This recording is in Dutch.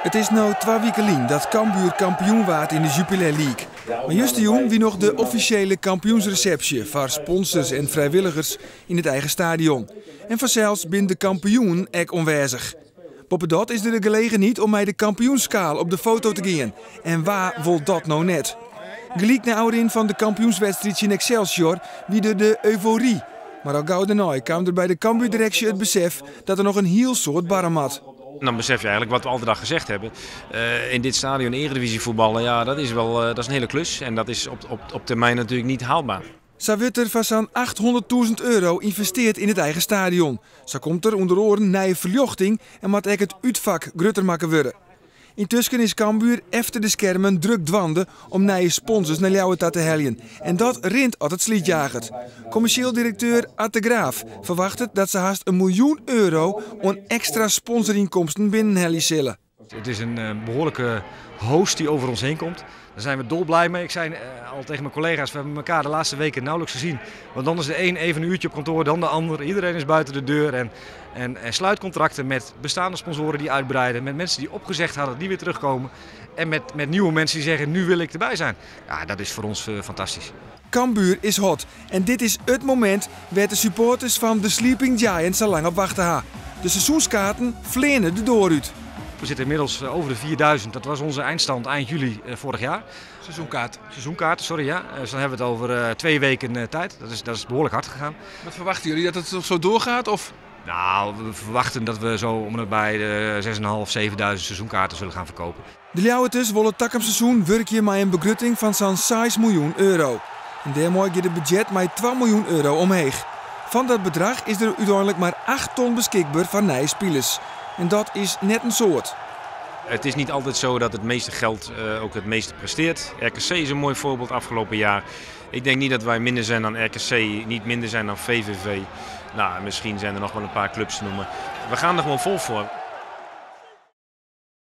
Het is nu 2 weken lang dat Cambuur kampioen wordt in de Jupiler League. Maar juist jong wie nog de officiële kampioensreceptie voor sponsors en vrijwilligers in het eigen stadion. En vanzelfs binnen de kampioen ook onwezig. Boppendot is er de gelegenheid om mij de kampioenskaal op de foto te gaan. En waar wil dat nou net? Gelijk na ouderin van de kampioenswedstrijd in Excelsior wie de euforie. Maar al gauw daarna kwam er bij de Cambuur-directie het besef dat er nog een heel soort barm had. Dan besef je eigenlijk wat we altijd al gezegd hebben. In dit stadion Eredivisie voetballen, ja, dat is een hele klus. En dat is op termijn natuurlijk niet haalbaar. Zo wordt er van zo'n €800.000 investeerd in het eigen stadion. Zo komt er onder oren nieuwe verlichting en moet ook het uitvak grutter maken worden. Intussen is Cambuur efter de schermen druk dwanden om nieuwe sponsors naar Ljouwerta te helpen. En dat rint altijd slietjagerd. Commercieel directeur Ad de Graaf verwacht het dat ze haast €1 miljoen aan extra sponsorinkomsten binnenhellen zullen. Het is een behoorlijke host die over ons heen komt. Daar zijn we dolblij mee. Ik zei al tegen mijn collega's, we hebben elkaar de laatste weken nauwelijks gezien. Want dan is de een even een uurtje op kantoor, dan de ander. Iedereen is buiten de deur en sluit contracten met bestaande sponsoren die uitbreiden. Met mensen die opgezegd hadden, die weer terugkomen. En met nieuwe mensen die zeggen, nu wil ik erbij zijn. Ja, dat is voor ons fantastisch. Cambuur is hot en dit is het moment waar de supporters van de Sleeping Giants al lang op wachten. De seizoenskaarten vleenen de door uit. We zitten inmiddels over de 4000. Dat was onze eindstand eind juli vorig jaar. Seizoenkaart, sorry ja. Dus dan hebben we het over 2 weken tijd. Dat is behoorlijk hard gegaan. Wat verwachten jullie, dat het nog zo doorgaat? Of? Nou, we verwachten dat we zo om en bij de 6.500, 7.000 seizoenkaarten zullen gaan verkopen. De Ljouwerters willen takkenseizoen werken met een begrutting van zo'n €6 miljoen. En daarmee gaat het budget met €2 miljoen omheen. Van dat bedrag is er uiteindelijk maar 8 ton beschikbaar van nieuwe spelers. En dat is net een soort. Het is niet altijd zo dat het meeste geld ook het meeste presteert. RKC is een mooi voorbeeld afgelopen jaar. Ik denk niet dat wij minder zijn dan RKC, niet minder zijn dan VVV. Nou, misschien zijn er nog wel een paar clubs te noemen. We gaan er gewoon vol voor.